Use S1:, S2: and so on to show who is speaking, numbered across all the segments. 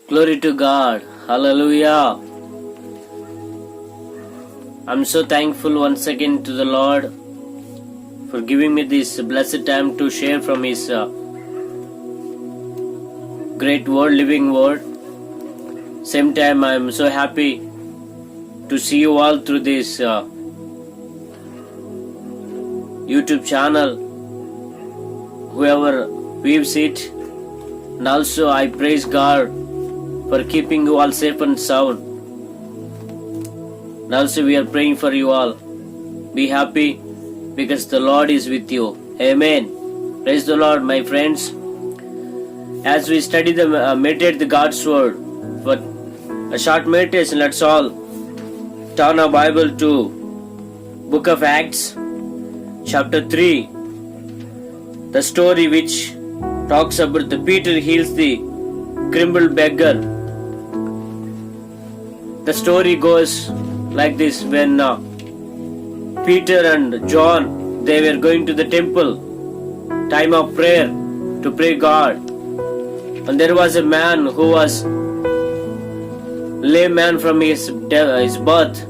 S1: Glory to God. Hallelujah. I'm so thankful once again to the Lord for giving me this blessed time to share from His great word, living word. Same time, I'm so happy to see you all through this YouTube channel, whoever views it. And also, I praise God for keeping you all safe and sound. And also, we are praying for you all. Be happy because the Lord is with you. Amen. Praise the Lord, my friends. As we study meditate the God's word, for a short meditation, let's all turn our Bible to Book of Acts, chapter 3. The story which talks about the Peter heals the crippled beggar. The story goes like this: when Peter and John, they were going to the temple, time of prayer, to pray God, and there was a man who was lame man from his birth.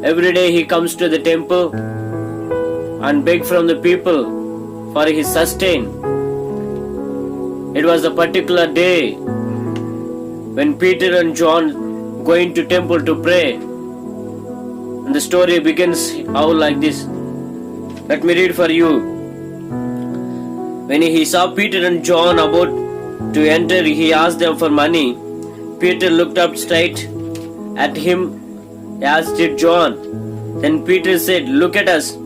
S1: Every day he comes to the temple and beg from the people for his sustain. It was a particular day when Peter and John going to temple to pray, and the story begins how like this. Let me read for you. When he saw Peter and John about to enter, he asked them for money. Peter looked up straight at him, as did John. Then Peter said, "Look at us."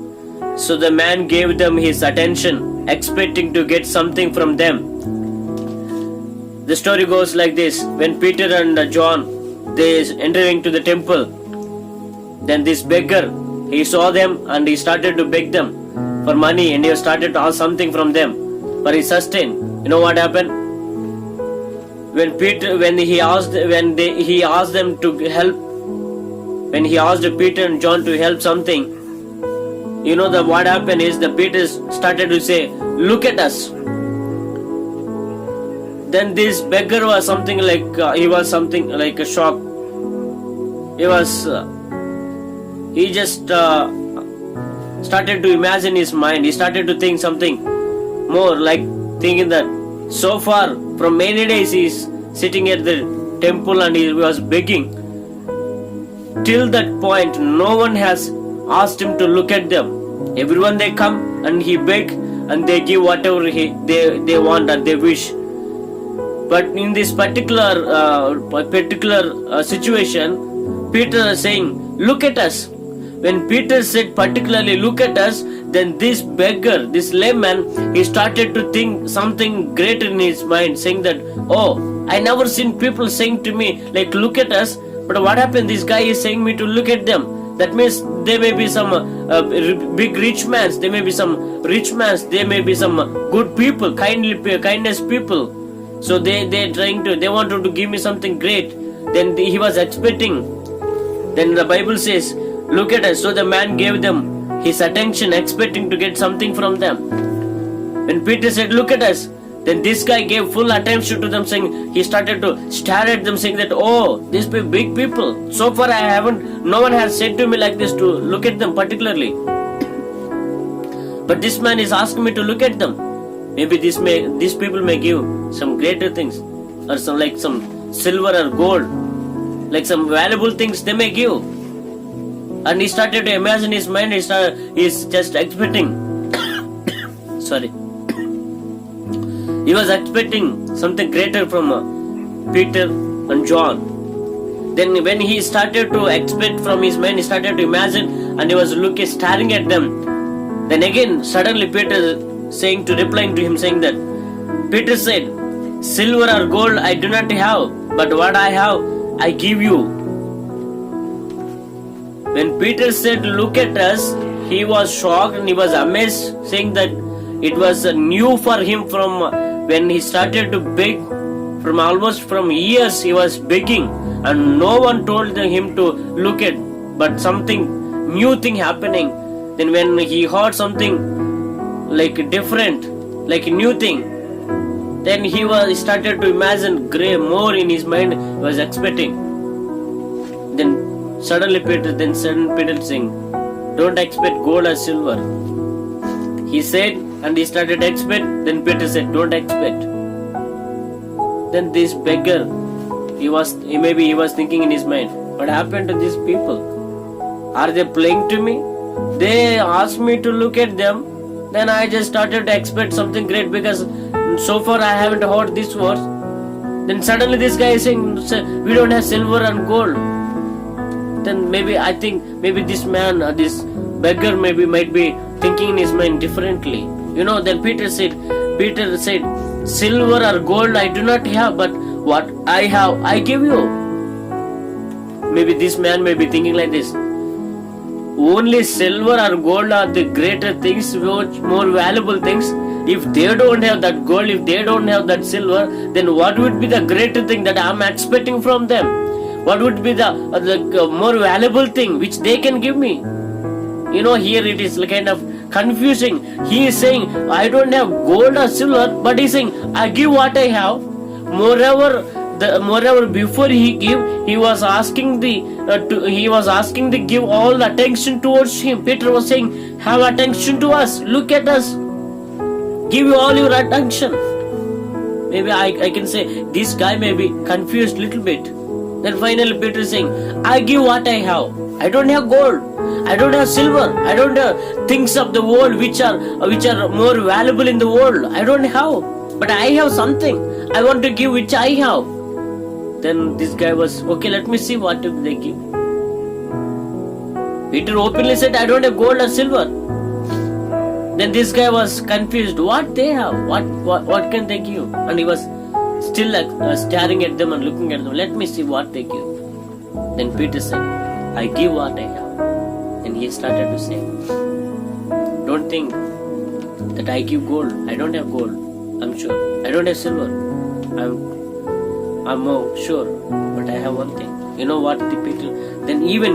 S1: So the man gave them his attention, expecting to get something from them. The story goes like this: when Peter and John, they entering to the temple, then this beggar, he saw them and he started to beg them for money, and he started to ask something from them for his sustain. You know what happened? When he asked them to help, when he asked Peter and John to help something, you know that what happened is the Peter started to say, "Look at us." Then this beggar was something like he was something like a shock. He just started to imagine his mind. He started to think something more, like thinking that so far from many days he is sitting at the temple and he was begging. Till that point, no one has asked him to look at them. Everyone they come and he beg and they give whatever they want and they wish. But in this particular situation, Peter is saying, "Look at us." When Peter said particularly "look at us," then this beggar, this lame man, he started to think something great in his mind, saying that, "Oh, I never seen people saying to me like "look at us," but what happened? This guy is saying me to look at them. That means there may be some big rich mans, there may be some rich mans, there may be some good people, kindness people. So they wanted to give me something great. Then he was expecting. Then the Bible says, "Look at us." So the man gave them his attention, expecting to get something from them. When Peter said, "Look at us," then this guy gave full attention to them, saying he started to stare at them, saying that, "Oh, these big people. So far no one has said to me like this to look at them particularly. But this man is asking me to look at them. Maybe these people may give some greater things, or some silver or gold, like some valuable things they may give." And he started to imagine his mind. He's just expecting. Sorry. He was expecting something greater from Peter and John. Then when he started to expect from his mind, he started to imagine, and he was staring at them. Then again, suddenly Peter replying to him, saying that, Peter said, "Silver or gold I do not have, but what I have I give you." When Peter said, "Look at us," he was shocked and he was amazed, saying that it was new for him from when he started to beg. From years he was begging, and no one told him to look at, but something new thing happening. Then when he heard something like different, like a new thing, Then he started to imagine more in his mind. He was expecting. Then suddenly Peter saying, "Don't expect gold or silver." He said, and he started to expect. Then Peter said, "Don't expect." Then this beggar, he was thinking in his mind, what happened to these people? Are they playing to me? They asked me to look at them. Then I just started to expect something great, because so far I haven't heard this words. Then suddenly this guy is saying, "We don't have silver and gold." Then I think this man, this beggar might be thinking in his mind differently. Then Peter said, "Silver or gold I do not have, but what I have I give you." Maybe this man may be thinking like this. Only silver or gold are the greater things, more valuable things. If they don't have that gold, if they don't have that silver, then what would be the greater thing that I'm expecting from them? What would be the more valuable thing which they can give me? Here it is kind of confusing. He is saying, "I don't have gold or silver," but he's saying, "I give what I have." Moreover, before he was asking the give all the attention towards him. Peter was saying, "Have attention to us. Look at us. Give you all your attention." Maybe I can say this guy may be confused little bit. Then finally Peter is saying, "I give what I have. I don't have gold. I don't have silver. I don't have things of the world which are more valuable in the world. I don't have. But I have something. I want to give which I have." Then this guy was, "Okay, let me see what they give." Peter openly said, "I don't have gold or silver." Then this guy was confused. What they have? What can they give? And he was still staring at them and looking at them. "Let me see what they give." Then Peter said, "I give what I have." And he started to say, "Don't think that I give gold. I don't have gold. I'm sure. I don't have silver. I'm more sure. But I have one thing." You know what, the Peter? Then even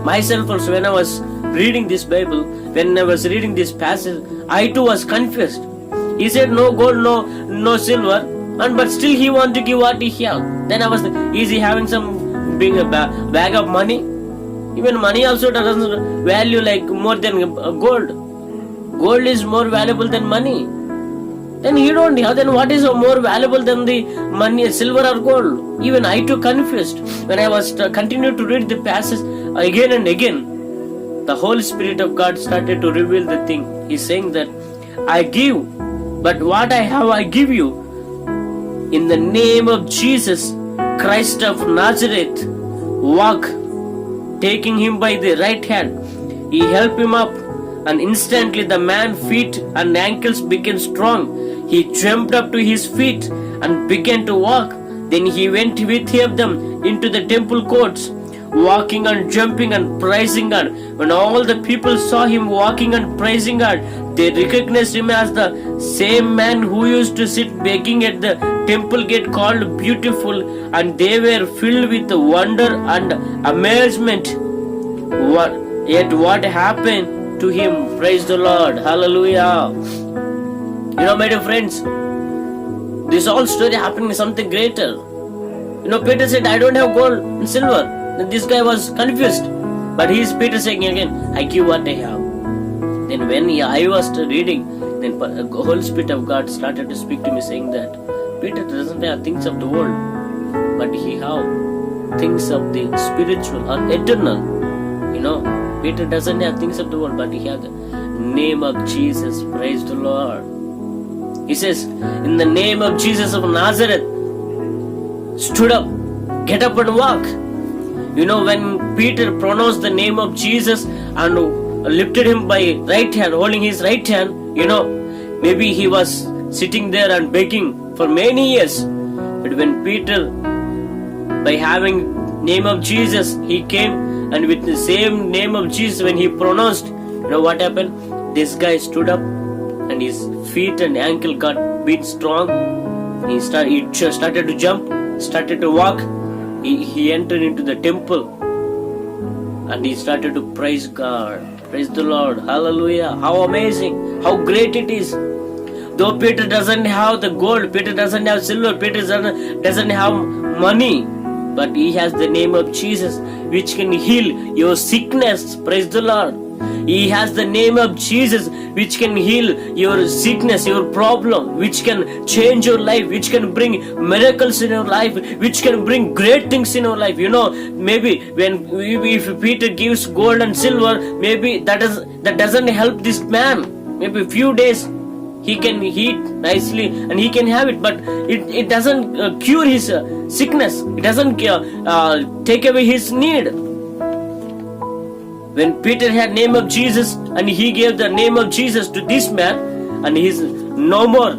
S1: myself also, when I was reading this Bible, when I was reading this passage, I too was confused. He said no gold, no silver, but still he want to give what he have. Then I was, is he having some big bag of money? Even money also doesn't value like more than gold. Gold is more valuable than money. Then you don't have, then what is more valuable than the money, silver or gold? Even I too confused. When I was continued to read the passage again and again, the Holy Spirit of God started to reveal the thing. He's saying that I give, but what I have I give you. In the name of Jesus Christ of Nazareth, walk. Taking him by the right hand, he helped him up, and instantly the man's feet and ankles became strong. He jumped up to his feet and began to walk. Then he went with them into the temple courts, walking and jumping and praising God. When all the people saw him walking and praising God, they recognized him as the same man who used to sit begging at the temple gate called Beautiful, and they were filled with wonder and amazement. What happened to him? Praise the Lord. Hallelujah. My dear friends, this whole story happening is something greater. Peter said, "I don't have gold and silver." Then this guy was confused. But Peter saying again, "I give what I have." Then when I was reading, then the Holy Spirit of God started to speak to me saying that Peter doesn't have things of the world, but he have things of the spiritual or eternal. Peter doesn't have things of the world, but he has the name of Jesus. Praise the Lord. He says, in the name of Jesus of Nazareth, stood up, get up and walk. When Peter pronounced the name of Jesus and lifted him by right hand, holding his right hand, maybe he was sitting there and begging for many years. But when Peter, by having name of Jesus, he came, and with the same name of Jesus, when he pronounced, what happened? This guy stood up, and his feet and ankle got bit strong. He started to jump, started to walk. He entered into the temple, and he started to praise God. Praise the Lord. Hallelujah. How amazing, how great it is. Though Peter doesn't have the gold, Peter doesn't have silver, Peter doesn't have money, but he has the name of Jesus which can heal your sickness. Praise the Lord. He has the name of Jesus which can heal your sickness, your problem, which can change your life, which can bring miracles in your life, which can bring great things in your life. You know, maybe if Peter gives gold and silver, maybe that doesn't help this man. Maybe a few days he can eat nicely and he can have it, but it doesn't cure his sickness. It doesn't take away his need. When Peter had name of Jesus and he gave the name of Jesus to this man, and he's no more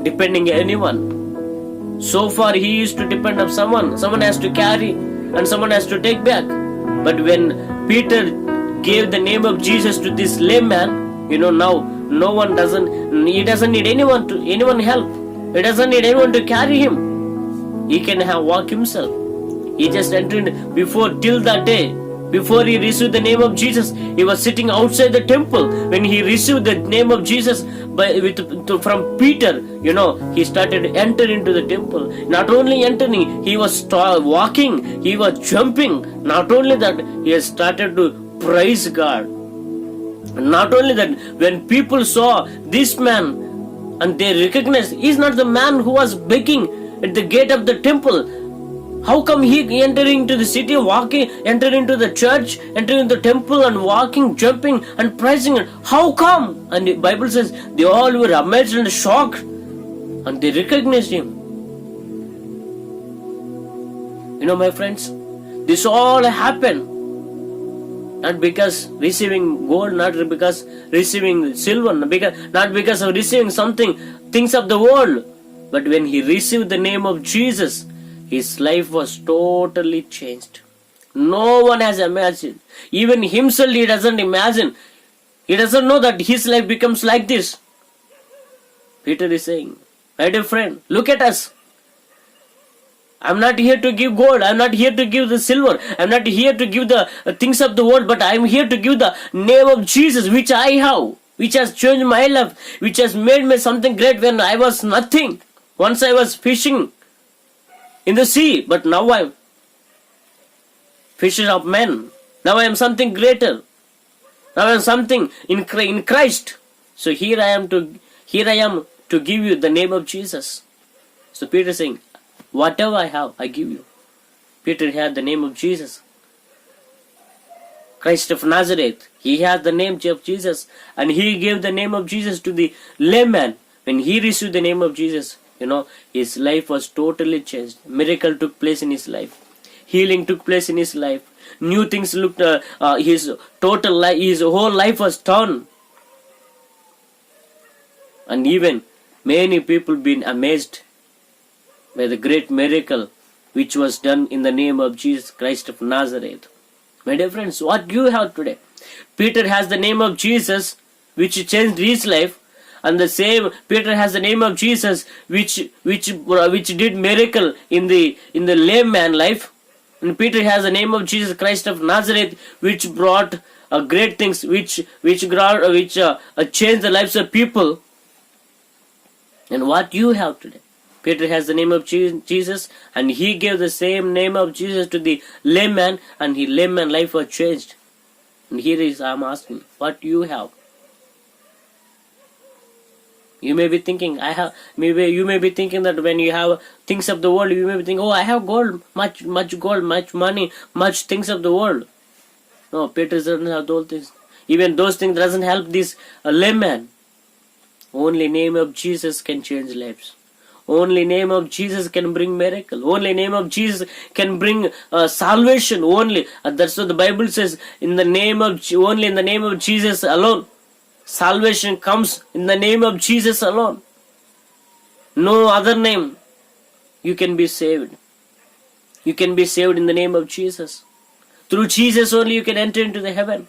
S1: depending on anyone. So far he used to depend on someone has to carry and someone has to take back. But when Peter gave the name of Jesus to this lame man, you know, now he doesn't need anyone help. He doesn't need anyone to carry him. He can walk himself. He just entered till that day. Before he received the name of Jesus, he was sitting outside the temple. When he received the name of Jesus from Peter, you know, he started entering into the temple. Not only entering, he was walking, he was jumping. Not only that, he has started to praise God. Not only that, when people saw this man and they recognized he's not the man who was begging at the gate of the temple. How come he entering into the city, walking, entering into the church, entering the temple and walking, jumping and praising it? How come? And the Bible says they all were amazed and shocked and they recognized him. You know, my friends, this all happened not because receiving gold, not because receiving silver, not because of receiving things of the world, but when he received the name of Jesus, his life was totally changed. No one has imagined. Even himself he doesn't imagine. He doesn't know that his life becomes like this. Peter is saying, my dear friend, look at us. I'm not here to give gold. I'm not here to give the silver. I'm not here to give the things of the world, but I'm here to give the name of Jesus which I have, which has changed my life, which has made me something great when I was nothing. Once I was fishing in the sea, but now I'm fisher of men. Now I am something greater. Now I am something in Christ. So here I am to give you the name of Jesus. So Peter is saying, whatever I have, I give you. Peter had the name of Jesus. Christ of Nazareth, he had the name of Jesus, and he gave the name of Jesus to the lame man. When he received the name of Jesus, you know, his life was totally changed. Miracle took place in his life. Healing took place in his life. New things looked. His total life, his whole life was turned. And even many people been amazed by the great miracle which was done in the name of Jesus Christ of Nazareth. My dear friends, what you have today? Peter has the name of Jesus which changed his life. And the same Peter has the name of Jesus which did miracle in the lame man life. And Peter has the name of Jesus Christ of Nazareth which brought great things, which changed the lives of people. And what you have today? Peter has the name of Jesus, and he gave the same name of Jesus to the lame man, and his lame man life was changed. And here is I'm asking, what you have? You may be thinking, you may be thinking that when you have things of the world, you may be thinking, oh, I have gold, much gold, much money, much things of the world. No, Peter doesn't have those things. Even those things doesn't help this lame man. Only name of Jesus can change lives. Only name of Jesus can bring miracle. Only name of Jesus can bring salvation. Only that's what the Bible says. Only in the name of Jesus alone. Salvation comes in the name of Jesus alone. No other name. You can be saved. You can be saved in the name of Jesus. Through Jesus only you can enter into the heaven.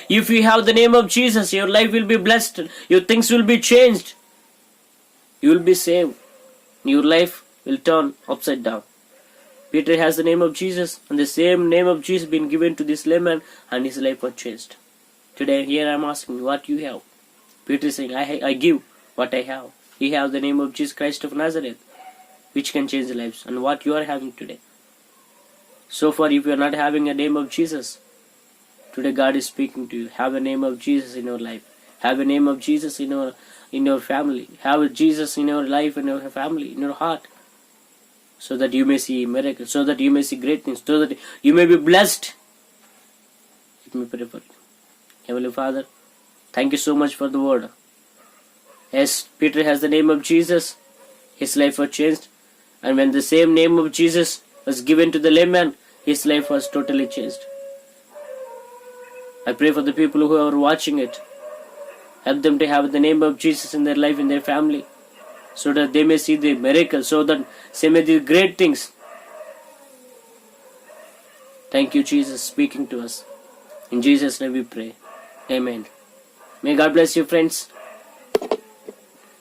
S1: If you have the name of Jesus, your life will be blessed. Your things will be changed. You will be saved. Your life will turn upside down. Peter has the name of Jesus, and the same name of Jesus been given to this layman, and his life was changed. Today, here I am asking, what you have? Peter is saying, I give what I have. We have the name of Jesus Christ of Nazareth, which can change lives, and what you are having today. So far, if you are not having a name of Jesus, today God is speaking to you. Have a name of Jesus in your life. Have a name of Jesus in your family. Have a Jesus in your life, in your family, in your heart, so that you may see miracles, so that you may see great things, so that you may be blessed. Let me pray for you. Heavenly Father, thank you so much for the word. Yes, Peter has the name of Jesus. His life was changed. And when the same name of Jesus was given to the lame man, his life was totally changed. I pray for the people who are watching it. Help them to have the name of Jesus in their life, in their family, so that they may see the miracle, so that they may do great things. Thank you, Jesus, speaking to us. In Jesus' name we pray. Amen. May God bless you, friends.